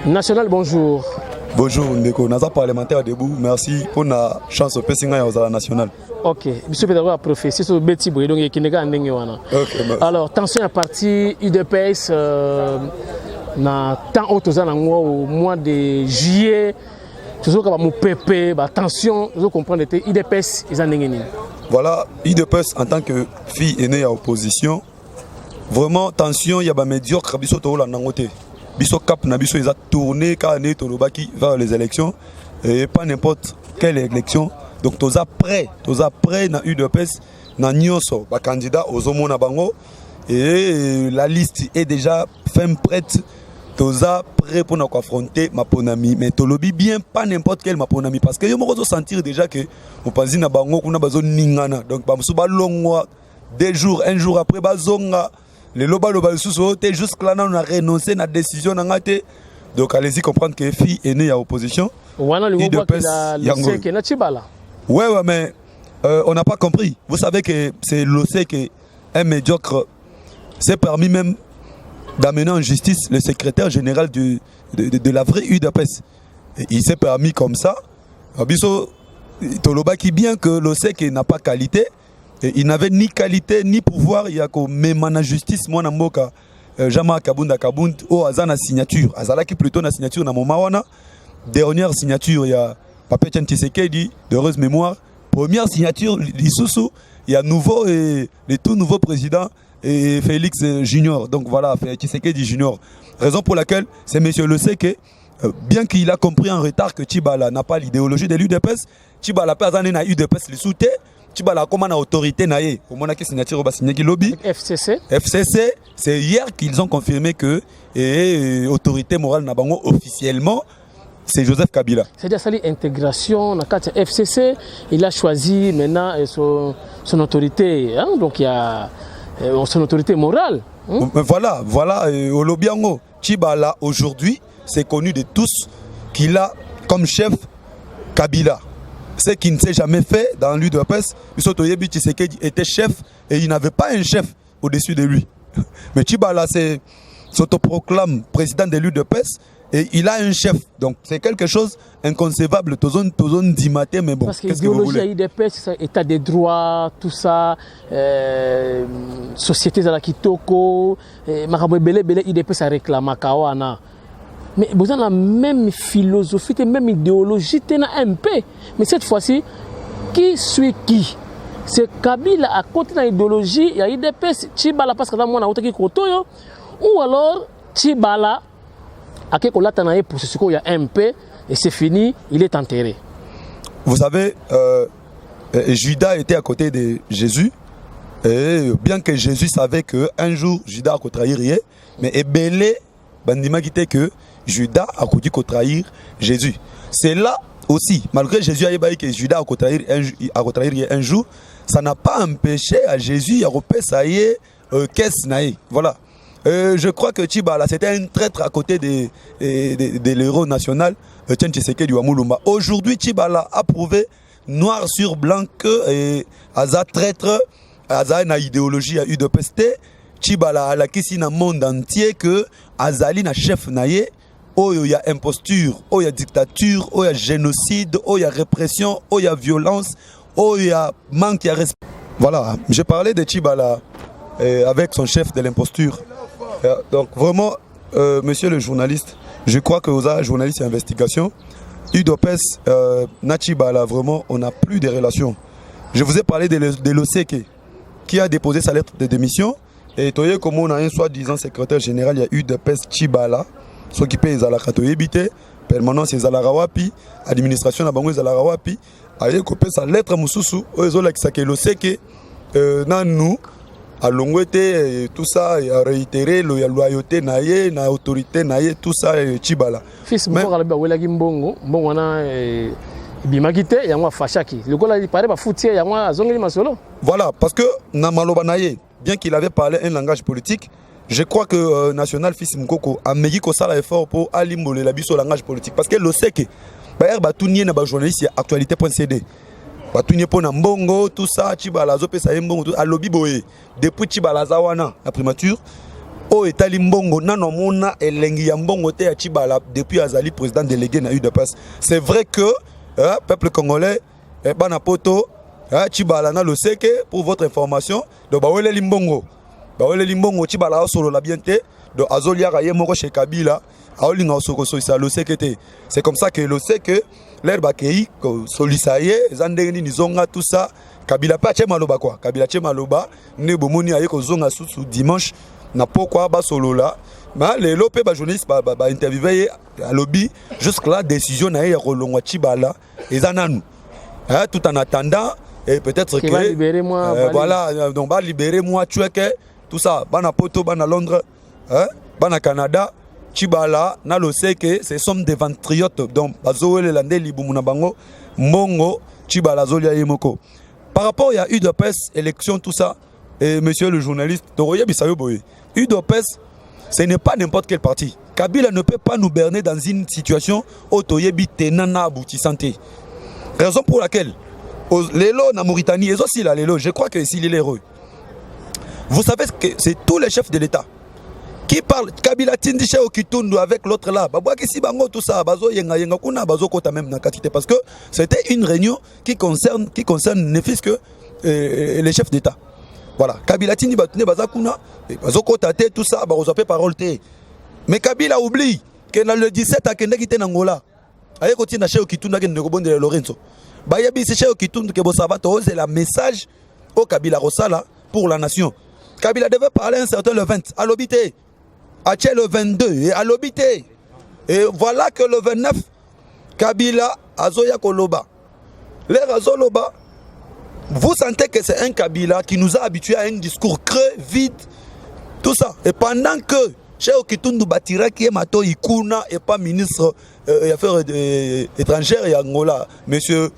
National, bonjour. Bonjour, Ndeko. Naza parlementaire debout. Merci pour la chance au Pessinga et aux national. Ok. Monsieur Pedro a prophétie sur Betty Boy, donc il y a alors, tension à partir UDPS, na temps au mois de juillet, toujours comme mon PP, tension, vous comprenez, UDPS, ils en ont. Voilà, UDPS en tant que fille aînée à opposition, vraiment tension, il y a des médiocres, biso to la nangote. Biso cap na biso ils a tourné car né tolobaki vers les élections et pas n'importe quelle élection. Donc toza prêt na UDPS na nyonso ba candidat aux homona bango et la liste est déjà fin prête. Toza prêt pour nous affronter ma ponami mais tolobi bien pas n'importe quel ma ponami parce que yo moko sentir déjà que on passe na bango kuna bazo ningana donc ba musuba longwa des jours un jour après bazonga les loba sous t'es juste là on a renoncé na décision ngate donc allez-y comprendre que fille est née à opposition. Ouais, mais on n'a pas compris. Vous savez que c'est l'OC qui est un médiocre. C'est permis même d'amener en justice le secrétaire général de la vraie UDPS. Il s'est permis comme ça. Abiso Toloba qui bien que l'OC n'a pas qualité. Et il n'avait ni qualité ni pouvoir. Il y a comme même en justice. Moi, na mboka Jama Kabunda Kabund au Azana signature. Azala qui plutôt na signature na Momawana. Dernière signature, il y a Papé Tshisekedi, d'heureuse mémoire. Première signature, l'Issoussou, il y a nouveau et le tout nouveau président et Félix Junior. Donc voilà, Tshisekedi Junior. Raison pour laquelle c'est monsieur le sait que bien qu'il a compris en retard que Tchibala n'a pas l'idéologie de l'UDPS, Tchibala pas en na UDPS le soutien, Tchibala comme une autorité naïe. Au moment que signature va signer qui lobby. FCC. FCC, c'est hier qu'ils ont confirmé que autorité morale n'a pas officiellement. C'est Joseph Kabila. C'est-à-dire que l'intégration dans le FCC, il a choisi maintenant son autorité. Hein? Donc il y a son autorité morale. Hein? Voilà. Au Lobiango, Tchibala aujourd'hui, c'est connu de tous qu'il a comme chef Kabila. Ce qui ne s'est jamais fait dans l'UDPS, Bisotoyebi Tshisekedi était chef et il n'avait pas un chef au-dessus de lui. Mais Tchibala s'autoproclame président de l'UDPS. Et il a un chef, donc c'est quelque chose inconcevable, tozone dimaté, mais bon, qu'est-ce que vous voulez? L'idéologie c'est état des droits, tout ça, société à la Kitoko, Marabouebele, IDP ça réclame Kawana. Mais vous avez la même philosophie, la même idéologie, tu as un peu. Mais cette fois-ci, qui suit qui? C'est Kabila à côté de l'idéologie, il y a IDP, Tchibala parce que là, moi, on a ou alors Tchibala. Il y a un peu et c'est fini, il est enterré. Vous savez, Judas était à côté de Jésus. Et bien que Jésus savait qu'un jour, Judas a trahir, mais Ebele, Bandima dit que Judas a trahir Jésus. C'est là aussi, malgré Jésus a dit que Judas a trahir un jour, ça n'a pas empêché à Jésus à repérer ça y est, qu'est-ce naïe. Voilà. Je crois que Tchibala c'était un traître à côté de l'héros national Tshisekedi Wamulumba. Aujourd'hui, Tchibala a prouvé noir sur blanc que Aza traître, Aza na idéologie à UDPS. Tchibala a la kisi na monde entier que Azali na chef naye. Oh il y a imposture, oh il y a dictature, oh il y a génocide, oh il y a répression, oh il y a violence, oh il y a manque, il y a respect. Voilà, j'ai parlé de Tchibala avec son chef de l'imposture. Donc vraiment, monsieur le journaliste, je crois que vous êtes journaliste d'investigation. UDPS, Natchibala, vraiment, on n'a plus de relations. Je vous ai parlé de l'OCK qui a déposé sa lettre de démission. Et vous voyez comment on a un soi-disant secrétaire général, il y a UDPS Tchibala, ce qui paye les alakatoyébité, permanence les alarawapi, administration la bango les alarawapi. Aïe, coupé sa lettre à Moussoussou, l'OCK, nous. À l'ongouete, tout ça, il a réitéré la loyauté, la autorité, tout ça, Tchibala. Fils, Mbongo, voilà, parce que Namaloba Naye, bien qu'il avait parlé un langage politique, je crois que National Fils Mkoko a mis un effort pour alimenter le langage politique. Parce que le sait que, journaliste, actualité.cd. Batunie pona mbongo tout ça Tchibala zo pesa mbongo à lobby boye depuis Tchibala zawana la primature o etali mbongo nano mona elengi ya mbongo te ya Tchibala depuis azali président délégué na UDPS. C'est vrai que peuple congolais bana poto Tchibala na le seke pour votre information do bawele limbongo Tchibala solo la bien te do azolia raye moko chez Kabila aolinga osoko so isa le seke te. C'est comme ça que le seke l'air bakei solisaye zandeni nizonga tout ça Kabila pa che maloba quoi Kabila che maloba ne bomoni aye ko zonga sous dimanche na pourquoi ba solo là mais les lopé ba journaliste ba interviewé à lobby jusqu'à la décision na ya kolongwa Tchibala ezananu tout en attendant et peut-être que va libérer moi voilà donc va libérer moi Tchoueke tout ça bana poto bana Londres bana Canada Tchibala na lo sait que ce sont des ventriotes donc bazowele lande libumuna bango mongo Tchibala zolia yemoko par rapport il y a eu de peste élection tout ça et monsieur le journaliste Toroya Bisayo Boye UDPS, ce n'est pas n'importe quel parti. Kabila ne peut pas nous berner dans une situation où Toyebi tenana aboutissante. Raison pour laquelle, l'élo na Mauritanie, et aussi là, l'élo, je crois que s'il est l'héros. Vous savez que c'est tous les chefs de l'État qui parlent. Kabila Tindisha Okitundu avec l'autre là. Bango tout ça, Bazo Yenga Yenga Kuna, Bazo Kota même na Katite. Parce que c'était une réunion qui concerne ne fût que les chefs d'État. Voilà, Kabila Tindi Batune Bazakuna, Bazoko Tate, tout ça, Barosape parole te. Mais Kabila oublie que dans le 17 à Kenda qui était en Angola, aye koti na Cheo Kitunda qui ne rebonde de Lorenzo. Bayabi c'est Cheo Kitunda que Bosavato, c'est la message au Kabila Rosala pour la nation. Kabila devait parler un certain le 20, à l'obité, à Tché le 22, et à l'obité. Et voilà que le 29, Kabila Azoya Koloba. Les Razoloba. Vous sentez que c'est un Kabila qui nous a habitués à un discours creux, vide, tout ça. Et pendant que chez Okitundu Batira, qui est Mato Ikuna, et pas ministre des Affaires étrangères et Angola, monsieur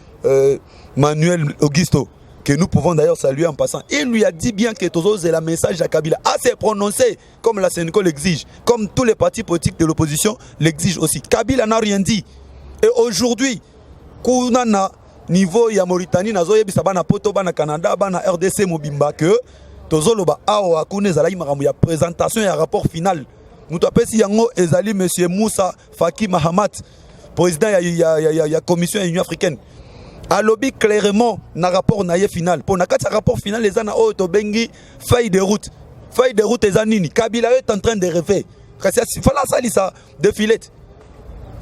Manuel Augusto, que nous pouvons d'ailleurs saluer en passant, il lui a dit bien que Tozo c'est la message à Kabila, assez prononcé, comme la Sénégal l'exige, comme tous les partis politiques de l'opposition l'exigent aussi. Kabila n'a rien dit. Et aujourd'hui, Kounana, niveau ya Mauritanie nazo yebisa bana poto bana Canada bana RDC mobimba que tozoloba awa akune zala makambo ya présentation ya rapport final muto apesi yango ezali monsieur Moussa Faki Mahamat président ya commission ya Union africaine a lobby clairement na rapport na ye final pour na kati rapport final les ana o to bengi feuille de route ezanini Kabila est en train de refaire fala ça défilé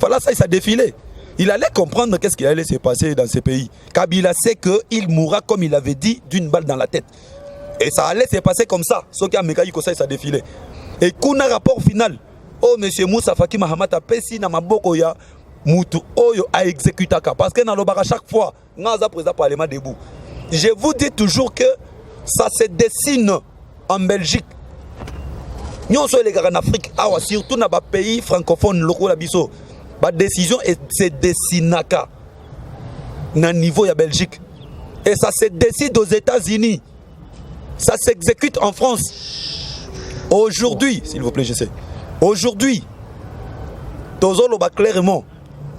fala ça défilé. Il allait comprendre qu'est-ce qui allait se passer dans ce pays. Kabila sait qu'il mourra, comme il avait dit, d'une balle dans la tête. Et ça allait se passer comme ça. Ce qui a mécaïque ça, ça défilé. Et qu'on a rapport final. Oh, monsieur Moussa Faki Mahamat a pesi na maboko ya mutu oyo a exécuté. Parce que dans le bar à chaque fois, Naza présent parlement debout. Je vous dis toujours que ça se dessine en Belgique. Nous sommes les gars en Afrique, surtout dans les pays francophones, locaux, la biso. La décision se dessine à niveau de Belgique. Et ça se décide aux États-Unis. Ça s'exécute en France. Aujourd'hui, s'il vous plaît, je sais. Aujourd'hui, Tozolo va clairement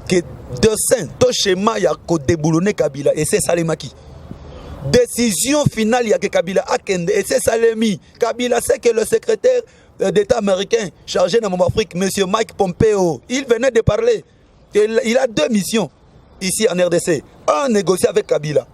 que de sein, tout schéma, il y a qu'au déboulonner Kabila et c'est Salemaki. Décision finale, il y a que Kabila Akende et c'est Salemi. Kabila sait que le secrétaire d'État américain chargé dans mon Afrique, M. Mike Pompeo, il venait de parler. Il a deux missions ici en RDC. Un, négocier avec Kabila.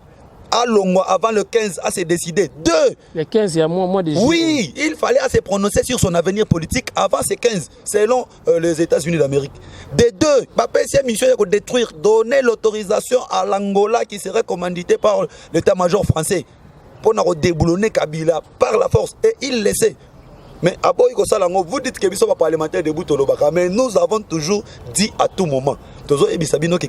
À Longwa, avant le 15, à se décider. Deux, le 15, il y a moins de jours. Oui, il fallait se prononcer sur son avenir politique avant ces 15, selon les États-Unis d'Amérique. Des deux, ma mission est de détruire, donner l'autorisation à l'Angola qui serait commandité par l'état-major français pour déboulonner Kabila par la force. Et il laissait. Mais vous dites que nous parlementaire de Boutolobaka, mais nous avons toujours dit à tout moment,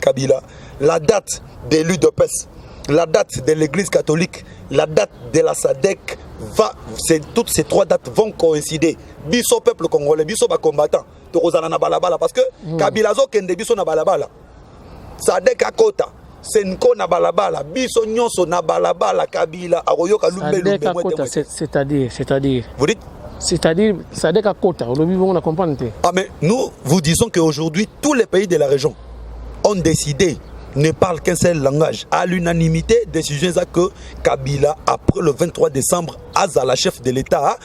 Kabila, la date de l'UDPS, la date de l'église catholique, la date de la SADC, toutes ces trois dates vont coïncider. Biso peuple congolais, biso combattant, parce que Kabila zo kende biso na balabala, SADC à Kota. Senko na balabala, biso nyonso na balabala Kabila aroyoka lumbe c'est-à-dire. Vous dites? C'est-à-dire, ça dès qu'à Kota, on a compris. Ah mais nous vous disons qu'aujourd'hui tous les pays de la région ont décidé, ne parlent qu'un seul langage. À l'unanimité, décision que Kabila après le 23 décembre, Aza la chef de l'État,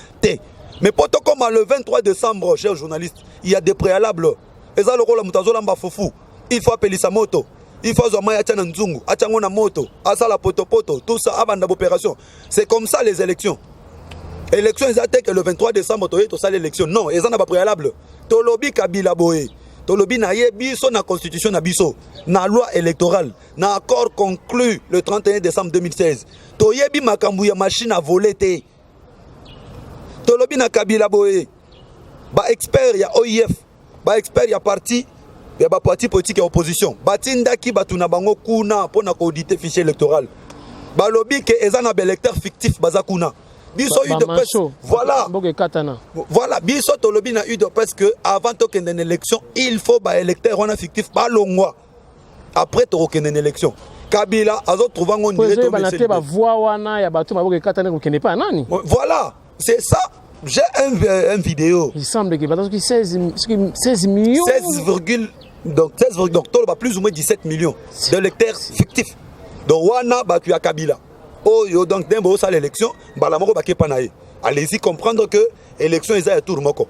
Mais poto comme le 23 décembre, chers journalistes, il y a des préalables. Et ça, le rôle de Fofu, il faut appeler sa moto. Il faut avoir un nzungu, na moto, asa la poto, tout ça avant l'opération. C'est comme ça les élections. Élections, ils attaquent le 23 décembre, tout ça l'élection. Non, ils n'ont pas préalable. Tolobi Kabila Boye. Tolobi na biso na constitution na biso. Na loi électorale. Na accord conclu le 31 décembre 2016. Toyebi makambu ya machine à voler te. Tolobi na Kabila Boye. Ba expert ya OIF. Ba expert ya parti. Ya ba parti politique et opposition. Batinda ki batuna bango kuna pour na auditer fichier électoral. Ba lobby que ezana ba électeur fictif bazakuna. Biso eu de presse. Voilà. Voilà, biso to lobby na eu de presse que avant to kende une élection, il faut ba électeur on a fictif ba longwa. Après to kende une élection. Kabila azo trouver on dirait voilà, c'est ça. J'ai un vidéo. Il semble que 16 millions. 16, donc plus ou moins 17 millions de lecteurs fictifs. Donc wana ba tu a Kabila. Oh yo donc dembo ça l'élection, balamoko ba kepanaye. Allez-y comprendre que l'élection est à tour moko.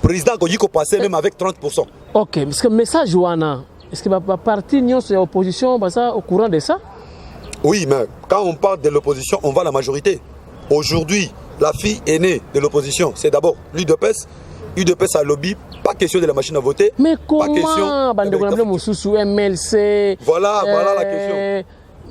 Président ko yiko passer même avec 30%. OK, parce que message wana, est-ce que va parti nion sur l'opposition au courant de ça? Oui, mais quand on parle de l'opposition, on va à la majorité. Aujourd'hui, la fille aînée de l'opposition, c'est d'abord l'UDPS. UDPS a lobby, pas question de la machine à voter. Mais comment pas question MLC. Voilà la question.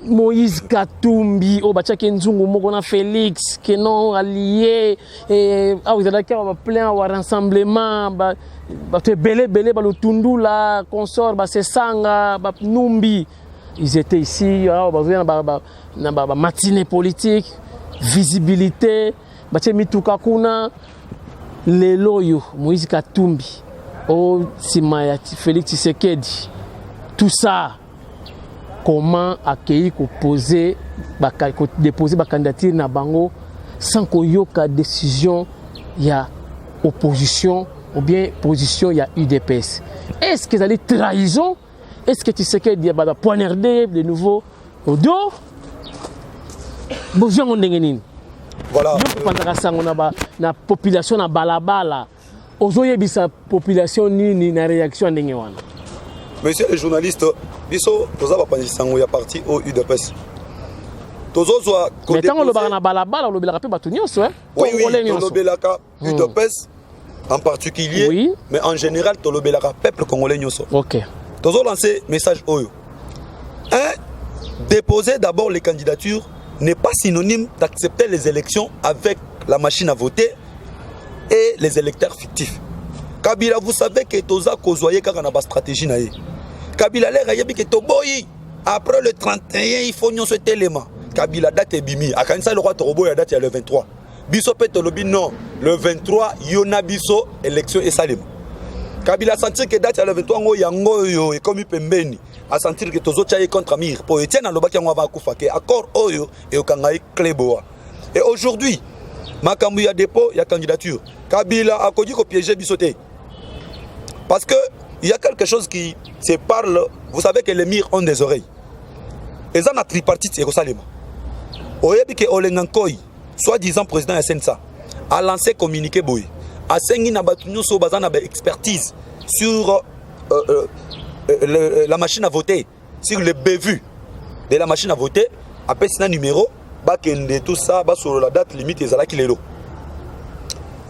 Moïse Katumbi, Obachake Nzungu, Mogona Félix, qui non allié, et vous avez plein de rassemblement, belé, le Tundula, consort, Sesanga, Numbi. Ils étaient ici, matinée politique, visibilité, Mitukakuna, les loyaux, Moïse Katumbi, Simaya, Félix Tshisekedi, tout ça. Comment accueillir, déposer ma candidature na bango sans qu'il y ait une décision, il y a opposition ou bien position, il y a UDPS. Est-ce que ça est trahison? Est-ce que tu sais qu'il y a poignardé de nouveau au dos? Bonjour, voilà. La population na balabala. Aujourd'hui, la population ni na réaction ndenge wana. Monsieur le journaliste, biso toza ba panzisango ya parti au UDPS. Tozozwa ko mais tant le na balabala le belaka pe batu nyonso hein. Oui, le belaka UDPS en particulier, oui. Mais en général to le belaka peuple congolais nyonso. OK. Tozo lancer message oyo. Déposer d'abord les candidatures n'est pas synonyme d'accepter les élections avec la machine à voter et les électeurs fictifs. Kabila, vous savez que Toza Kozoye kaka na ba stratégie na ye. Kabila l'air yebi que toboyi après le 31 il faut nous ce élément. Kabila date bimi akanisa le roi Torobo ya date ya le 23. Biso pe tolobi non, le 23 yona biso élection et salim. Kabila sentir que date ya le 23 ngo yango yo e comme pembeni. A sentir que tozo chaye contre Amir pour Etienne alobaki ngo va kufa ke accord oyo e okangai kleboa. Et aujourd'hui, makambu ya dépôt ya candidature. Kabila a kogi ko piéger bisoté. Parce qu'il y a quelque chose qui se parle. Vous savez que les murs ont des oreilles. Et ça, la tripartite est Rosalema. Oyebi que Olengankoi, soi-disant président SNSA, a lancé communiqué boy. A sengi na batunyo so bazana ba expertise sur la machine à voter, sur le bévu de la machine à voter. Après c'est un numéro, bakende tout ça, bas sur la date limite ezala kilelo.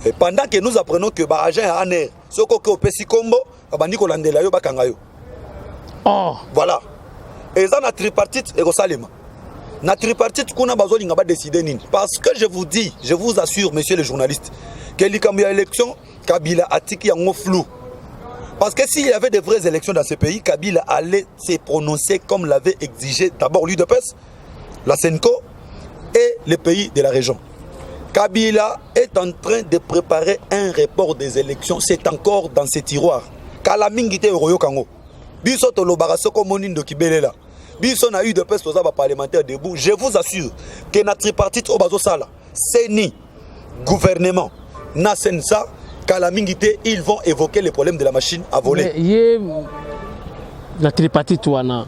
Et pendant que nous apprenons que ba agent a aner soko ko pesi kombo abandi ko landela yo bakanga yo. Oh, voilà. Et ça na tripartite et Rosalema. Na tripartite kuna bazoli ngaba décider nini. Parce que je vous dis, je vous assure monsieur les journalistes que likambu ya élection Kabila atiki yango flou. Parce que s'il y avait de vraies élections dans ce pays, Kabila allait se prononcer comme l'avait exigé d'abord l'UDPS, la Senko et les pays de la région. Kabila est en train de préparer un report des élections. C'est encore dans ses tiroirs. Kalamingite Oroyo Kango. Biso tolobara soko monindo kibelela. Biso na eu de peste aux parlementaires debout. Je vous assure que notre tripartite au bazo sala, CENI, gouvernement, Nasensa, Kalamingite, ils vont évoquer les problèmes de la machine à voler. Mais la tripartite wana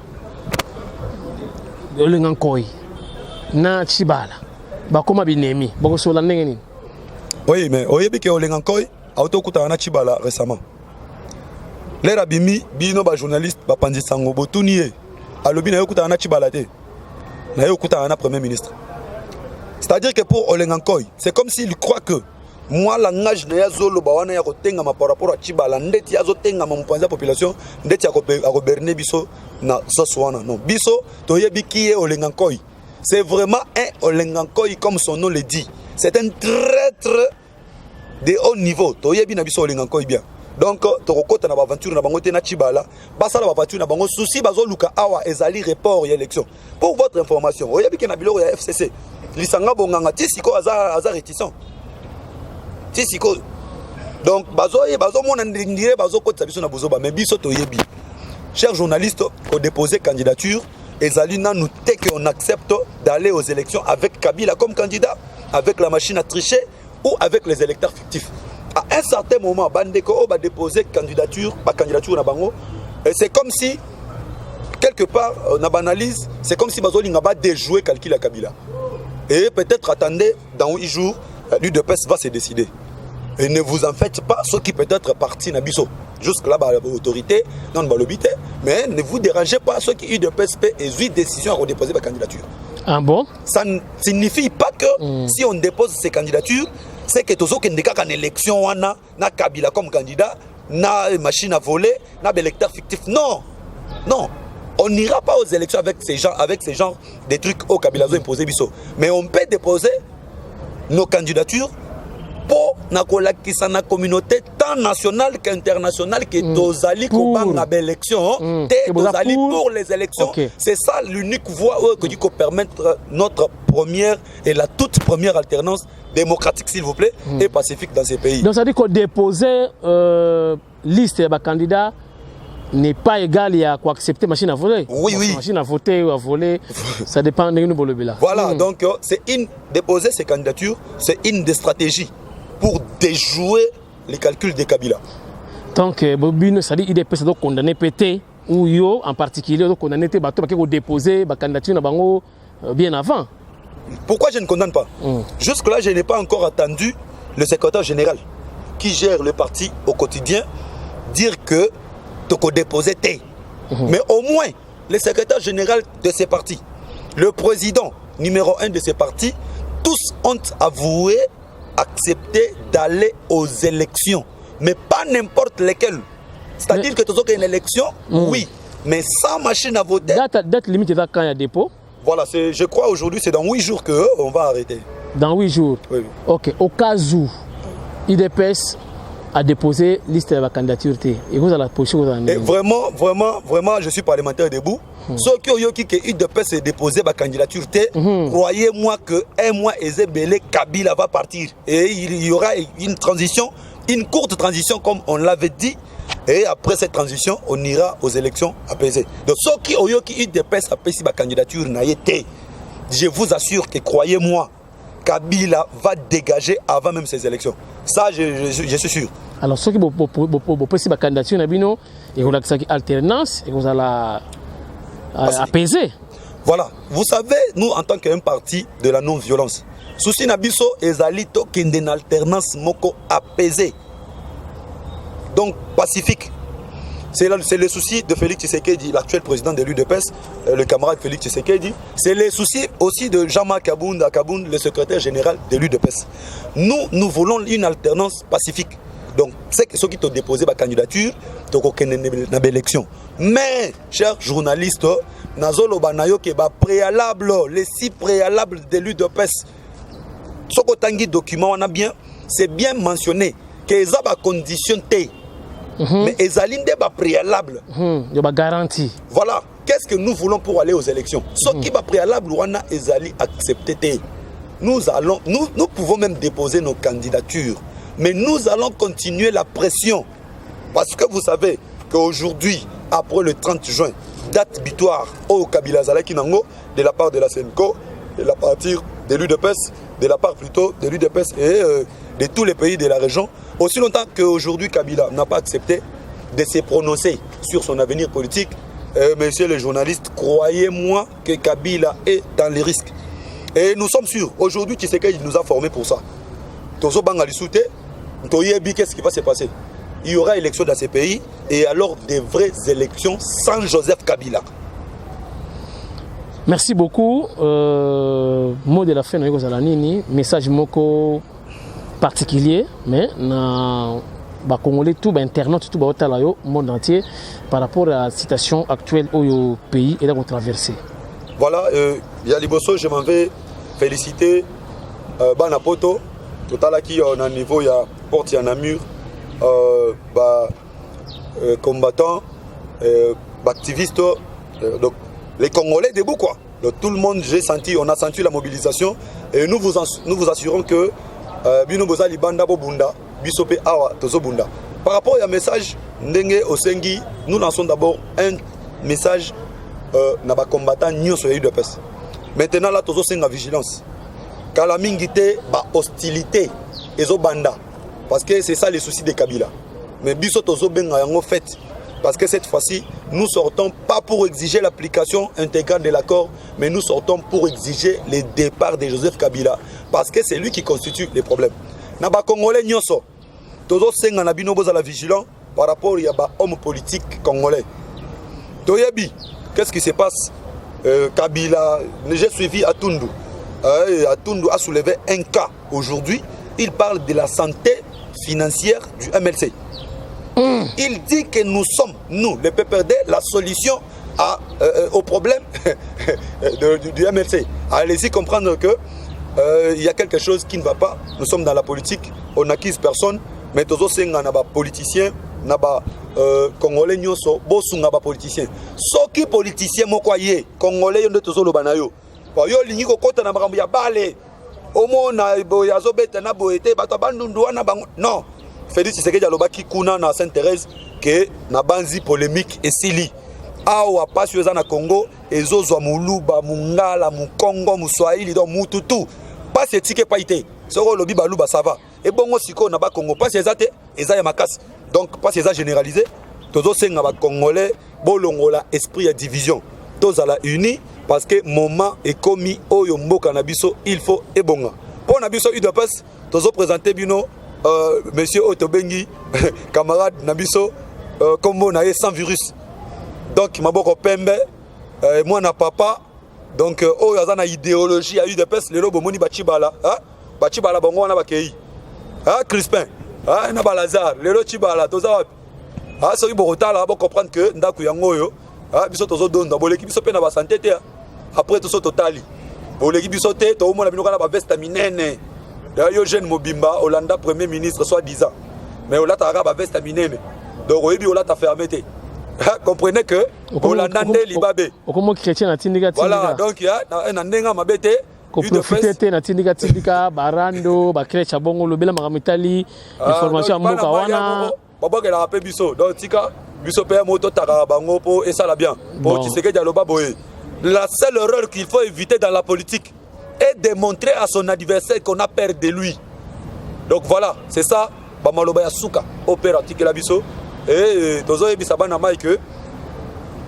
Olengankoi na Chibala. Bakoma binemi, bakosola ndenge nini? Oui, mais oyebi ke olengankoi autokuta na Chibala récemment. Les rabimi bino ba journaliste ba pandi sango botuni e. Alobi na yokuta na Chibala te. Na yokuta na premier ministre. C'est-à-dire que pour olengankoi, c'est comme s'il croit que moi langage na yazolo ba wana ya kotenga ma par rapport à Chibala ndeti azotenga ma mpanza population ndeti ya ko berner biso na soswana. Non, biso toyebi ki e olengankoi. C'est vraiment un olengankoi comme son nom le dit. C'est un traître de haut niveau. Toyebi na biso olengankoi bien. Donc tokokota na aventure na bango te na Chibala, basala ba aventure na bango souci bazo luka awa ezali report ya élection. Pour votre information, oyebi ke na biloko ya FCC. Lisanga bonganga tisiko aza réticent. Tisiko. Donc bazo mona ndire bazo kota biso na bozoba mais biso toyebi. Chers journalistes, au déposer candidature, ezali na nous té que on accepte d'aller aux élections avec Kabila comme candidat, avec la machine à tricher ou avec les électeurs fictifs. À un certain moment, Bandeko va déposer candidature, pas candidature na bango, et c'est comme si quelque part on analyse, c'est comme si Bazoli n'a pas déjoué calcul à Kabila. Et peut-être attendez dans 8 jours, l'UDPS va se décider. Et ne vous en faites pas, ceux qui peut-être partis Nabiso. Jusque-là, l'autorité, non, l'obité, mais ne vous dérangez pas, ceux qui UDPS et 8 décisions à redéposer la candidature. Ah bon? Ça ne signifie pas que si on dépose ces candidatures, c'est que tous ceux qui ont une élection, na Kabila comme candidat, na machine à voler, na électeur fictif. Non, non. On n'ira pas aux élections avec ces gens des trucs au Kabila imposé biso. Mais on peut déposer nos candidatures pour la communauté tant nationale qu'internationale qui est aux alliés pour les élections. Okay. C'est ça l'unique voie qui peut permettre notre première et la toute première alternance démocratique, s'il vous plaît, et pacifique dans ces pays. Donc ça dit qu'on déposer liste de candidats n'est pas égal à quoi accepter machine à voler. Oui, oui. Machine à voter ou à voler, ça dépend de nous. Voilà, donc déposer ces candidatures, c'est une des stratégies pour déjouer les calculs de Kabila. Donc, Bobine, ça dit qu'il est peut-être condamné pété ou yo en particulier condamné te bateau parce que déposer la candidature bien avant. Pourquoi je ne condamne pas? Jusque-là, je n'ai pas encore attendu le secrétaire général qui gère le parti au quotidien dire que tu as déposé T. Mais au moins, le secrétaire général de ces partis, le président numéro 1 de ces partis, tous ont avoué accepter d'aller aux élections. Mais pas n'importe lesquelles. C'est-à-dire que tu as une élection, oui, mais sans machine à voter. Date limite est quand il y a dépôt? Voilà, je crois aujourd'hui, c'est dans 8 jours qu'on va arrêter. Dans 8 jours? Oui. Ok, au cas où IDPS a déposé liste de la candidature, et vous allez la position. Vraiment, je suis parlementaire debout. Ceux qui ont dit que IDPS a déposé la candidature, croyez-moi qu'un mois, Ezebele Kabila va partir. Et il y aura une transition, une courte transition, comme on l'avait dit. Et après cette transition, on ira aux élections apaisées. Donc, ceux qui ont dit que IDPS a déposé la candidature, je vous assure que, croyez-moi, Kabila va dégager avant même ces élections. Ça, je suis sûr. Alors, ceux qui ont déposé la candidature, ils ont une alternance et vous allez apaiser. Voilà. Vous savez, nous, en tant qu'un parti de la non-violence, souci nabiso ezalito qui est une alternance moko apaisée. Donc, pacifique. C'est le souci de Félix Tshisekedi, l'actuel président de l'UDPS, le camarade Félix Tshisekedi. C'est le souci aussi de Jean-Marc Kabound, le secrétaire général de l'UDPS. Nous voulons une alternance pacifique. Donc, c'est ceux qui ont déposé ma candidature, ils ont une élection. Mais, chers journalistes, Nazolo Banayo qui est préalable, les 6 préalables de l'UDPS. Ce que document, on a bien, c'est bien mentionné que les conditions T. Mais les alines des préalables. Il y a garantie. Voilà. Qu'est-ce que nous voulons pour aller aux élections? Ce qui est préalable, on a accepté. Nous pouvons même déposer nos candidatures. Mais nous allons continuer la pression. Parce que vous savez qu'aujourd'hui, après le 30 juin, date butoir au Kabila Zalaki Nango, de la part de la CENCO, de la partir de l'UDPS, de la part plutôt de l'UDPS et de tous les pays de la région. Aussi longtemps qu'aujourd'hui Kabila n'a pas accepté de se prononcer sur son avenir politique, messieurs les journalistes, croyez-moi que Kabila est dans les risques. Et nous sommes sûrs, aujourd'hui Tshisekedi nous a formés pour ça. tozo banga lisute toyebi qu'est-ce qui va se passer. Il y aura élection dans ces pays et alors des vraies élections sans Joseph Kabila. Merci beaucoup. Mot de la fin, message moko particulier, mais na Congolais, tout internaute, tout le monde entier par rapport à la situation actuelle au pays et là qu'on traverse. Voilà, il y a Liboso, je m'en vais féliciter Banapoto, total qui on a un niveau, il y a porte, il y a un mur, combattants, activistes, donc les Congolais debout quoi. Donc, tout le monde, on a senti la mobilisation et nous vous assurons que Bino Bozali Banda Bobunda, Bisope Awa Tozobunda. Par rapport à un message, Ndenge Osengi, nous lançons d'abord un message na ba combattant nyo so de pes. Maintenant là tozo senga vigilance. Kala mingité ba hostilité ezo banda parce que c'est ça les soucis de Kabila. Mais biso tozo benga yango fait parce que cette fois-ci nous sortons pas pour exiger l'application intégrale de l'accord mais nous sortons pour exiger le départ de Joseph Kabila parce que c'est lui qui constitue les problèmes. Na ba congolais nyoso tozo senga na bino boza la vigilant par rapport à ba homme politique congolais. Toyebi qu'est-ce qui se passe? Kabila, j'ai suivi Atundu. Atundu a soulevé un cas aujourd'hui. Il parle de la santé financière du MLC. Il dit que nous sommes, nous, les PPRD, la solution au problème du MLC. Allez-y comprendre que il y a quelque chose qui ne va pas. Nous sommes dans la politique, on n'accuse personne, mais tous aussi on a des politiciens, on a des Congolais, nyoso, bosunga ba politicien. Soki politicien mokoye Congolais yonde tozo lobanayo. Ba yo lingi ko kota na makambo ya bale. Omo na boya zo beta na boete bato bandundu wana bango. Non. Félix Tshisekedi alobaki kuna na Sainte-Thérèse que na banzi polémique esili. Awa pasi yoza na Congo ezozwa muluba mungala mukongo muswahili do mututu. Pasi etike pa ite. Soko lobi baluba ça va. Et bongo siko na ba Congo pasi ezate eza ya makasi. Donc, pas ces généralisés, tous les Congolais, bolongola esprit de division. Tous à la unis parce que moment est commis au Yombo Canabiso, il faut et bon. Pour Nabiso UDPS, tous présenté Bino, monsieur Otobengi, camarade Nabiso, comme on a sans virus. Donc, ma boko pembe, moi na papa, donc, oh, y a une idéologie à UDPS, les lobos moni bachibala, bachibala bongo na bakei, Crispin. Ah, na balazar, les lotis bala, tous ça. Ah, c'est une bonne là, pour comprendre que ndaku yango yo, ah, biso tozo donda, bon l'équipe biso pe na ba santé te. Après tout ça totali. Bon l'équipe biso te, to mo na bino kana ba veste minene. D'ailleurs jeune Mobimba, Hollanda premier ministre soit 10 ans. Mais Hollanda a ba veste minene. Donc oyebi Hollanda fermé te. Comprenez que Hollanda ndé libabe. Comment chrétien na tindika. Voilà, donc ya na ndenga mabete. Profiter na tindika barando bakrecha bongo lobela makamitali information mboka wana babaka la rappel biso donc tika biso pe moto taka bango po et ça la bien pour Tshisekedi aloba boye. La seule erreur qu'il faut éviter dans la politique est de montrer à son adversaire qu'on a peur de lui. Donc voilà, c'est ça ba maloba ya suka opératique la biso et tozo ebisa bana mai que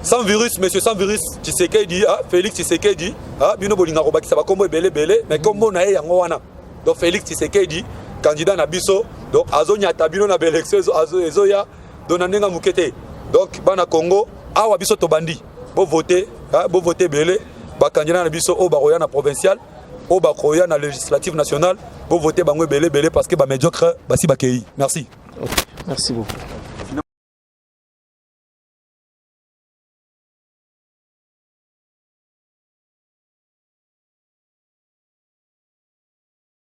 sans virus, monsieur sans virus, Tshisekedi, Félix Tshisekedi, bino bolinga robaki ça va comme belé, mais comme on a yango wana. Donc Félix Tshisekedi, candidat na biso, donc azonya tabino na élection ezoya donanenga mukete. Donc bana Congo, awa biso to bandi. Bo voter belé, ba candidat na biso o baroya na provincial, o baroya na législative nationale, bo voter bango belé parce que ba médiocre basi bakei. Merci. Okay. Merci beaucoup.